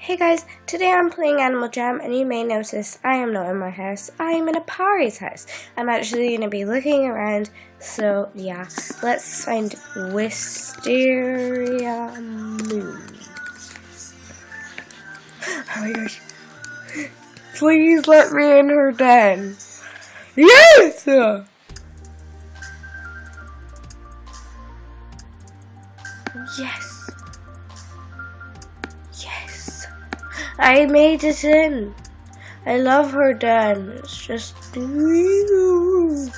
Hey guys, today I'm playing Animal Jam, and you may notice I am not in my house, I am in Apari's house. I'm actually going to be looking around, so yeah, let's find Wisteria Moon. Oh my gosh, please let me in her den. Yes! Yes. Yes. I made it in. I love her den. It's just beautiful.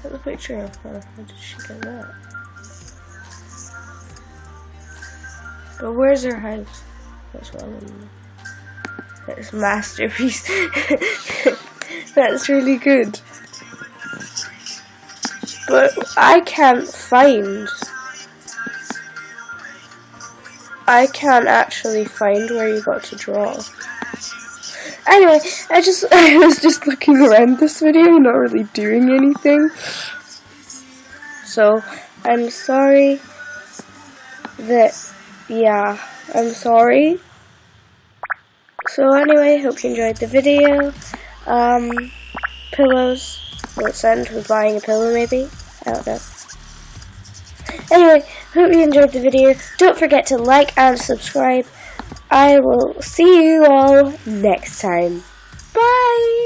There's a picture of her. How did she get that? But where's her house? That's what I want to know. That's masterpiece. That's really good. But I can't actually find where you got to draw. Anyway, I was just looking around this video, not really doing anything. So, I'm sorry I'm sorry. So anyway, hope you enjoyed the video. Pillows. Let's end with buying a pillow maybe. I don't know. Anyway, hope you enjoyed the video. Don't forget to like and subscribe. I will see you all next time. Bye!